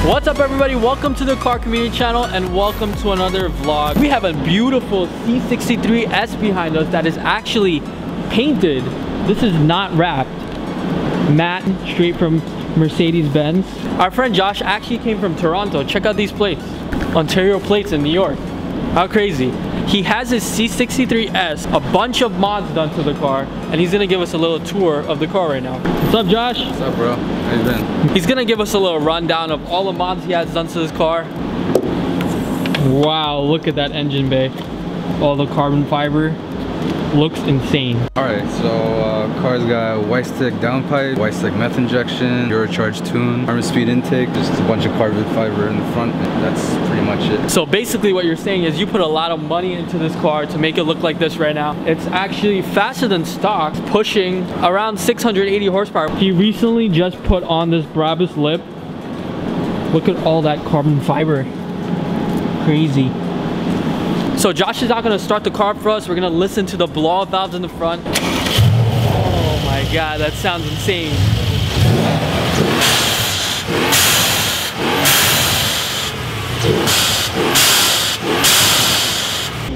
What's up everybody, welcome to the Car Community channel and welcome to another vlog. We have a beautiful C63S behind us that is actually painted. This is not wrapped. Matte, straight from Mercedes-Benz. Our friend Josh actually came from Toronto. Check out these plates. Ontario plates in New York. How crazy. He has his C63S, a bunch of mods done to the car, and he's gonna give us a little tour of the car right now. What's up, Josh? What's up, bro? How you been? He's gonna give us a little rundown of all the mods he has done to this car. Wow, look at that engine bay. All the carbon fiber. Looks insane. Alright, so car's got white stick downpipe, white stick meth injection, Supercharged tune, armor speed intake, just a bunch of carbon fiber in the front, and that's pretty much it. So basically what you're saying is you put a lot of money into this car to make it look like this right now. It's actually faster than stock, pushing around 680 horsepower. He recently just put on this Brabus lip. Look at all that carbon fiber. Crazy. So Josh is not gonna start the car for us. We're gonna listen to the blow-off valves in the front. Oh my God, that sounds insane.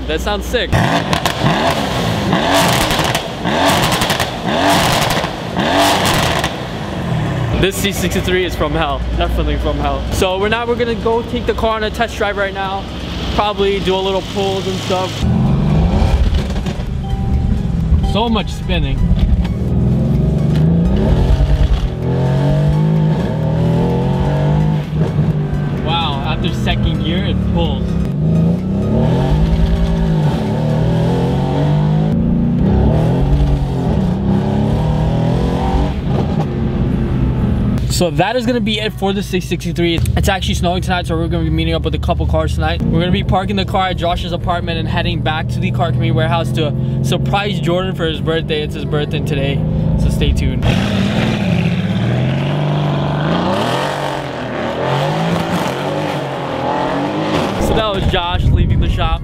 That sounds sick. This C63 is from hell, definitely from hell. So we're gonna go take the car on a test drive right now. Probably do a little pulls and stuff. So much spinning. Wow, after second gear it pulls. So that is gonna be it for the 663. It's actually snowing tonight, so we're gonna be meeting up with a couple cars tonight. We're gonna be parking the car at Josh's apartment and heading back to the Car Community warehouse to surprise Jordan for his birthday. It's his birthday today, so stay tuned. So that was Josh leaving the shop.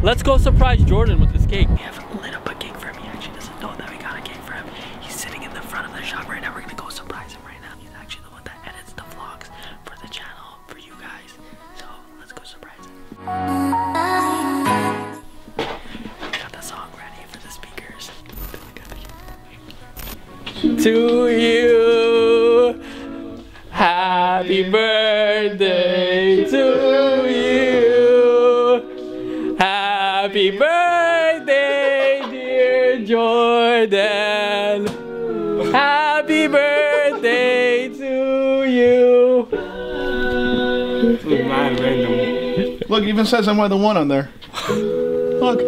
Let's go surprise Jordan with this cake. We haven't lit up a cake for him. He actually doesn't know that we got a cake for him. He's sitting in the front of the shop right now. We're gonna go surprise him right now. He's actually the one that edits the vlogs for the channel, for you guys. So let's go surprise him. Got the song ready for the speakers. To you, happy birthday to you. Happy birthday, dear Jordan. Happy birthday to you. This is mad random. Look, it even says I'm the one on there. Look.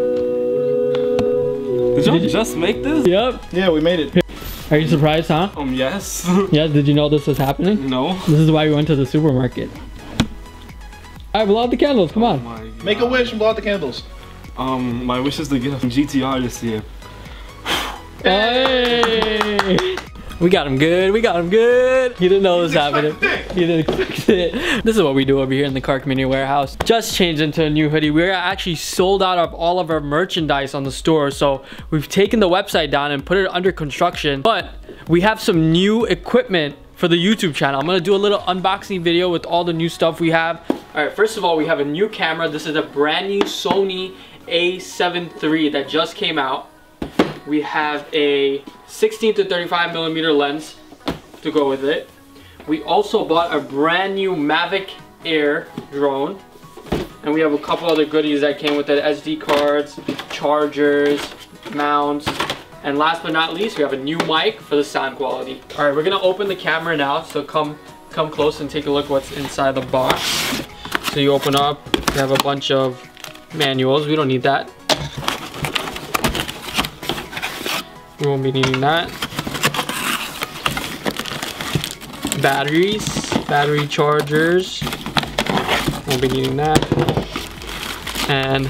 Did you just make this? Yep. Yeah, we made it. Are you surprised, huh? Yes. Yes, did you know this was happening? No. This is why we went to the supermarket. Alright, blow out the candles, come on. Oh Make a wish and blow out the candles. My wish is to get a GTR this year. Hey! We got him good, we got him good. He didn't know this was happening. He didn't expect it. This is what we do over here in the Car Community warehouse. Just changed into a new hoodie. We're actually sold out of all of our merchandise on the store. So we've taken the website down and put it under construction. But we have some new equipment for the YouTube channel. I'm gonna do a little unboxing video with all the new stuff we have. All right, first of all, we have a new camera. This is a brand new Sony A7 III that just came out. We have a 16 to 35 millimeter lens to go with it. We also bought a brand new Mavic Air drone. And we have a couple other goodies that came with it. SD cards, chargers, mounts. And last but not least, we have a new mic for the sound quality. All right, we're gonna open the camera now. So come close and take a look what's inside the box. So you open up, you have a bunch of manuals. We don't need that. We won't be needing that. Batteries, battery chargers. Won't be needing that. And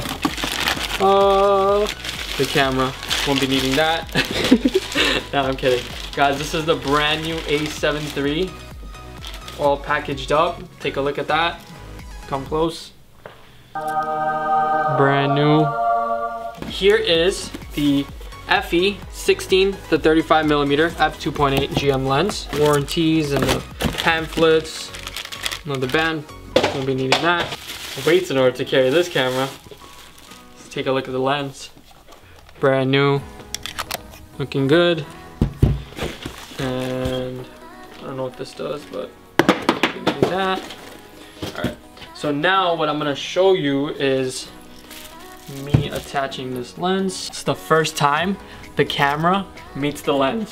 the camera. Won't be needing that. No, I'm kidding. Guys, this is the brand new A7 III. All packaged up. Take a look at that. Come close. Brand new. Here is the FE 16 to 35 millimeter f2.8 GM lens. Warranties and the pamphlets. Another band. Won't be needing that. Weights in order to carry this camera. Let's take a look at the lens. Brand new. Looking good. And I don't know what this does, but we need that. Alright. So now what I'm gonna show you is me attaching this lens. It's the first time the camera meets the lens.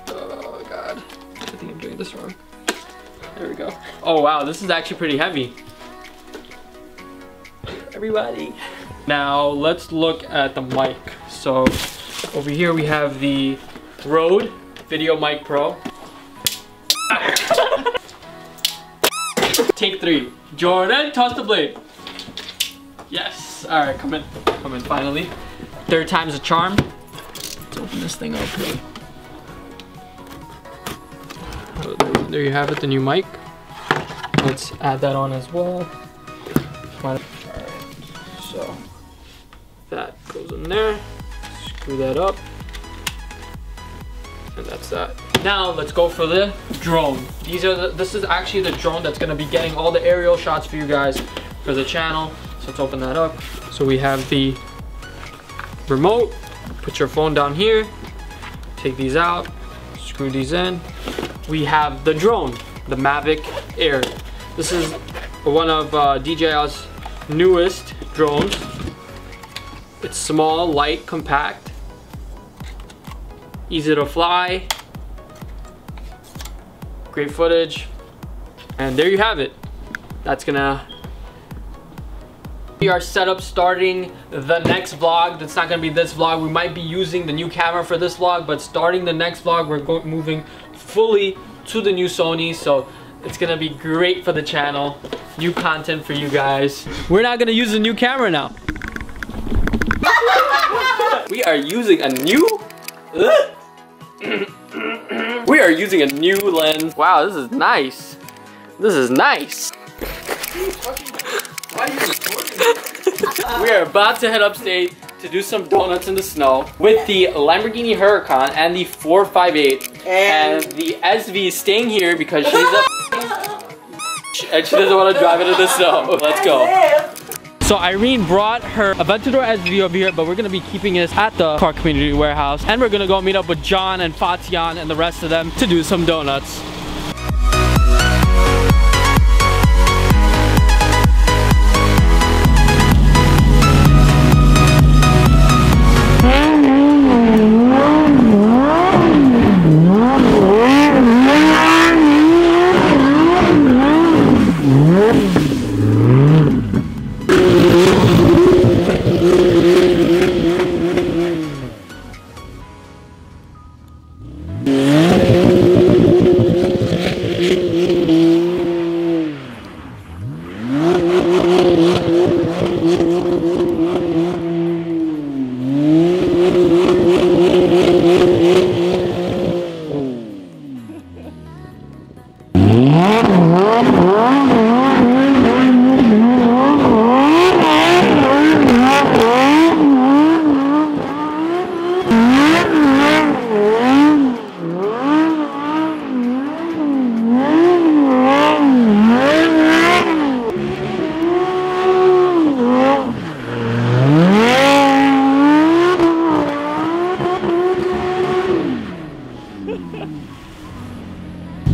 Oh god, I think I'm doing this wrong. There we go. Oh wow, this is actually pretty heavy. Everybody. Now let's look at the mic. So over here we have the Rode Video Mic Pro. Take 3. Jordan, toss the blade. Yes. All right, come in finally. Third time's a charm. Let's open this thing up. There you have it, the new mic. Let's add that on as well. All right, so that goes in there. Screw that up. And that's that. Now let's go for the drone. This is actually the drone that's gonna be getting all the aerial shots for you guys for the channel. So let's open that up. So we have the remote. Put your phone down here. Take these out. Screw these in. We have the drone, the Mavic Air. This is one of DJI's newest drones. It's small, light, compact. Easy to fly. Great footage. And there you have it. That's gonna be our setup starting the next vlog. That's not gonna be this vlog. We might be using the new camera for this vlog, but starting the next vlog, we're moving fully to the new Sony. So it's gonna be great for the channel. New content for you guys. We're not gonna use a new camera now. We are using a new we are using a new lens. Wow, this is nice. This is nice. We are about to head upstate to do some donuts in the snow with the Lamborghini Huracan and the 458. And the SV is staying here because she's a and she doesn't want to drive it in the snow. Let's go. So Irene brought her Aventador SV over here, but we're gonna be keeping this at the Car Community Warehouse. And we're gonna go meet up with John and Fatian and the rest of them to do some donuts.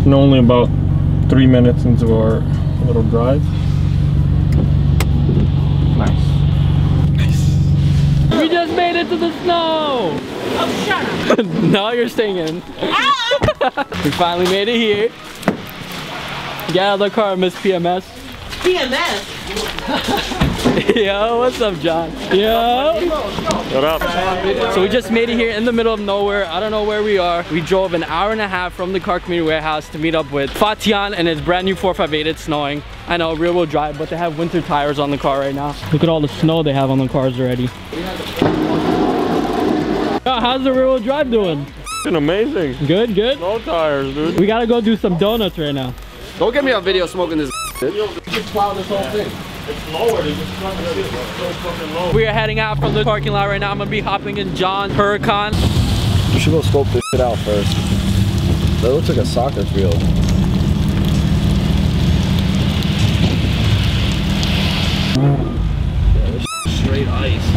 And only about 3 minutes into our little drive. Nice. We just made it to the snow! Oh, shut up! Now you're staying in. We finally made it here. Get out of the car, Miss PMS. PMS? Yo, what's up, John? Yo. What up? So we just made it here in the middle of nowhere. I don't know where we are. We drove an hour and a half from the Car Community Warehouse to meet up with Fatian and his brand new 458. It's snowing. I know, rear wheel drive, but they have winter tires on the car right now. Look at all the snow they have on the cars already. Yo, how's the rear wheel drive doing? It's amazing. Good, good. No tires, dude. We gotta go do some donuts right now. Don't get me on video smoking this. Just plow this whole thing. It's lower. They just trying to see it. It's so fucking low. We are heading out from the parking lot right now. I'm gonna be hopping in John's Huracan. You should go scope this shit out first. That looks like a soccer field. Yeah, this is straight ice.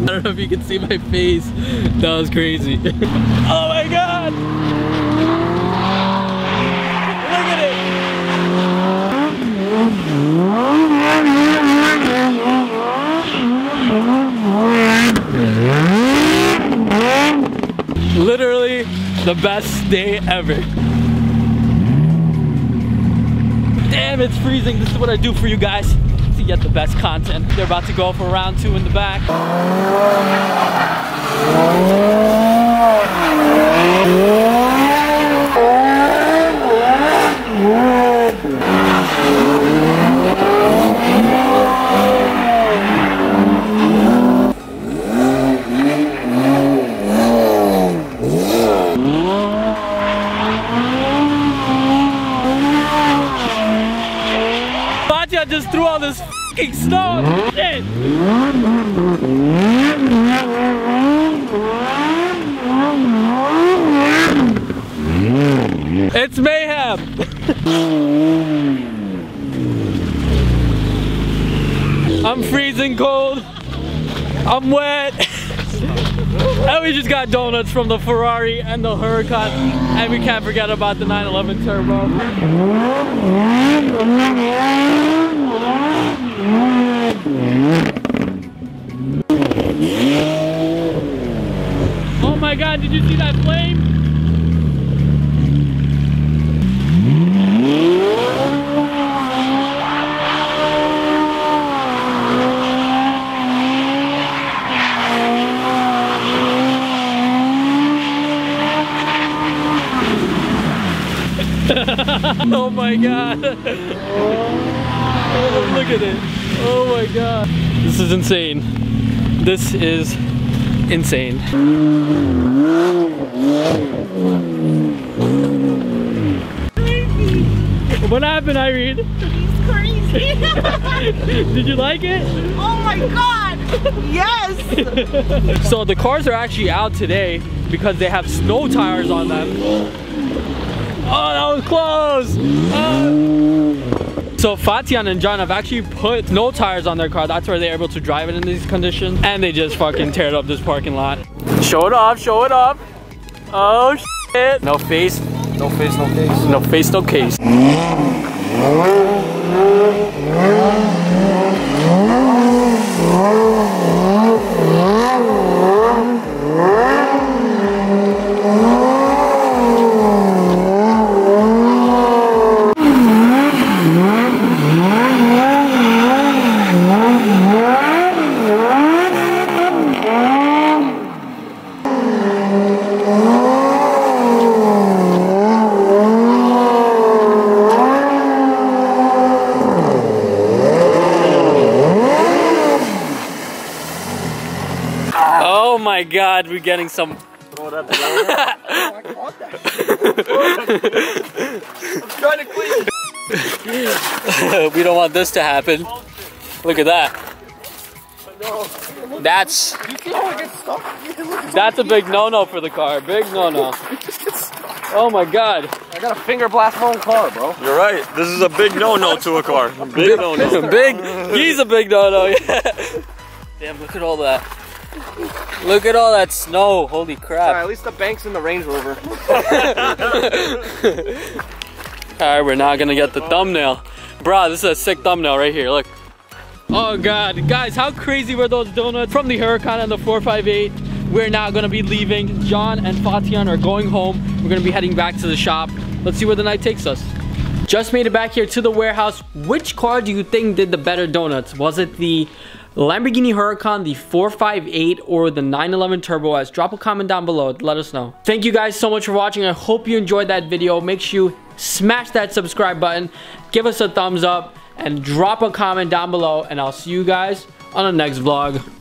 I don't know if you can see my face. That was crazy. Oh my god! Look at it! Literally the best day ever. Damn, it's freezing. This is what I do for you guys to get the best content. They're about to go for round 2 in the back. I just threw all this fucking snow. Shit. It's mayhem. I'm freezing cold. I'm wet. And we just got donuts from the Ferrari and the Huracan. And we can't forget about the 911 Turbo. Oh my god, did you see that flame? Oh my god. Oh, look at it. Oh my god. This is insane. This is insane. Crazy. What happened, Irene? He's crazy. Did you like it? Oh my god. Yes. So the cars are actually out today because they have snow tires on them. Oh, that was close! So Fatian and John have actually put snow tires on their car. That's why they're able to drive it in these conditions. And they just fucking teared up this parking lot. Show it off, show it off. Oh shit. No face. No face, no case. No face, no case. Oh my god, we're getting some. Throw it at the door. I caught that shit. I'm trying to clean. We don't want this to happen. Look at that. That's a big no-no for the car. Big no-no. Oh my god. I got a finger blast my own car, bro. You're right. This is a big no-no to a car. Big no-no. He's a big no-no. Yeah. Damn, look at all that. Look at all that snow. Holy crap. Sorry, at least the bank's in the Range Rover. Alright, we're now gonna get the thumbnail. Bro, this is a sick thumbnail right here. Look. Oh god. Guys, how crazy were those donuts from the Huracan and the 458? We're now gonna be leaving. John and Fatian are going home. We're gonna be heading back to the shop. Let's see where the night takes us. Just made it back here to the warehouse. Which car do you think did the better donuts? Was it the Lamborghini Huracan, the 458, or the 911 Turbo S? Drop a comment down below. Let us know. Thank you guys so much for watching. I hope you enjoyed that video. Make sure you smash that subscribe button. Give us a thumbs up and drop a comment down below. And I'll see you guys on the next vlog.